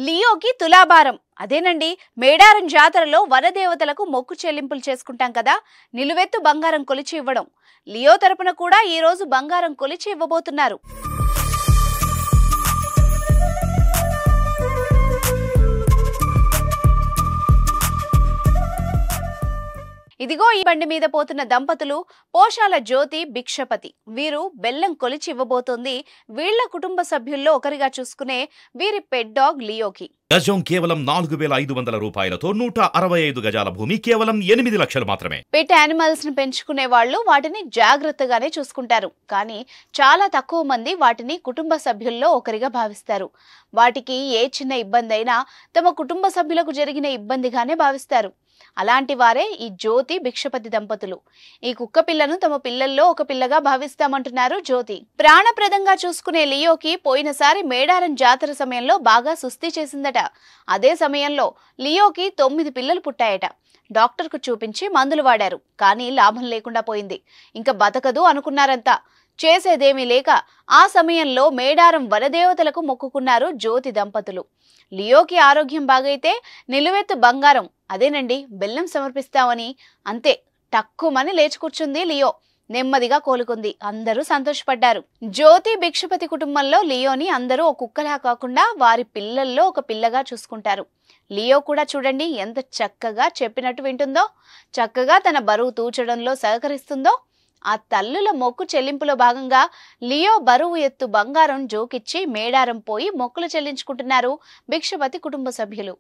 లియోకి తులాభారం. అదేనండి, మేడారం జాతరలో వనదేవతలకు మొక్కు చెల్లింపులు చేసుకుంటాం కదా, నిలువెత్తు బంగారం కొలిచి ఇవ్వడం. లియో తరపున కూడా ఈ రోజు బంగారం కొలిచి ఇవ్వబోతున్నారు. ఇదిగో ఈ బండి మీద పోతున్న దంపతులు పోషాల జ్యోతి, భిక్షపతి. వీరు బెల్లం కొలిచి ఇవ్వబోతోంది వీళ్ల కుటుంబ సభ్యుల్లో ఒకరిగా చూసుకునే వీరి పెట్ డాగ్ లియోకి. గజం కేవలం 4500 రూపాయలతో 165 గజాల భూమి కేవలం 8 లక్షలు మాత్రమే. పెట్ యానిమల్స్ ను పెంచుకునే వాళ్ళు వాటిని జాగ్రత్తగానే చూసుకుంటారు, కానీ చాలా తక్కువ మంది వాటిని కుటుంబ సభ్యుల్లో ఒకరిగా భావిస్తారు. వాటికి ఏ చిన్న ఇబ్బంది అయినా తమ కుటుంబ సభ్యులకు జరిగిన ఇబ్బందిగానే భావిస్తారు. అలాంటి వారే ఈ జ్యోతి, భిక్షపతి దంపతులు. ఈ కుక్క పిల్లను తమ పిల్లల్లో ఒక పిల్లగా భావిస్తామంటున్నారు జ్యోతి. ప్రాణప్రదంగా చూసుకునే లియోకి పోయినసారి మేడారం జాతర సమయంలో బాగా సుస్థి చేసిందట. అదే సమయంలో లియోకి 9 పిల్లలు పుట్టాయట. డాక్టర్కు చూపించి మందులు వాడారు, కానీ లాభం లేకుండా పోయింది. ఇంకా బతకదు అనుకున్నారంతా. చేసేదేమీ లేక ఆ సమయంలో మేడారం వనదేవతలకు మొక్కుకున్నారు జ్యోతి దంపతులు. లియోకి ఆరోగ్యం బాగైతే నిలువెత్తు బంగారం, అదేనండి బెల్లం సమర్పిస్తామని. అంతే, టక్కుమని లేచి కూర్చుంది లియో. నెమ్మదిగా కోలుకుంది. అందరూ సంతోషపడ్డారు. జ్యోతి, భిక్షపతి కుటుంబంలో లియోని అందరూ ఒక కుక్కలా కాకుండా వారి పిల్లల్లో ఒక పిల్లగా చూసుకుంటారు. లియో కూడా చూడండి ఎంత చక్కగా చెప్పినట్టు వింటుందో, చక్కగా తన బరువు తూచడంలో సహకరిస్తుందో. ఆ తల్లుల మొక్కు చెల్లింపులో భాగంగా లియో బరువు ఎత్తు బంగారం జోకిచ్చి మేడారం పోయి మొక్కులు చెల్లించుకుంటున్నారు భిక్షపతి కుటుంబ సభ్యులు.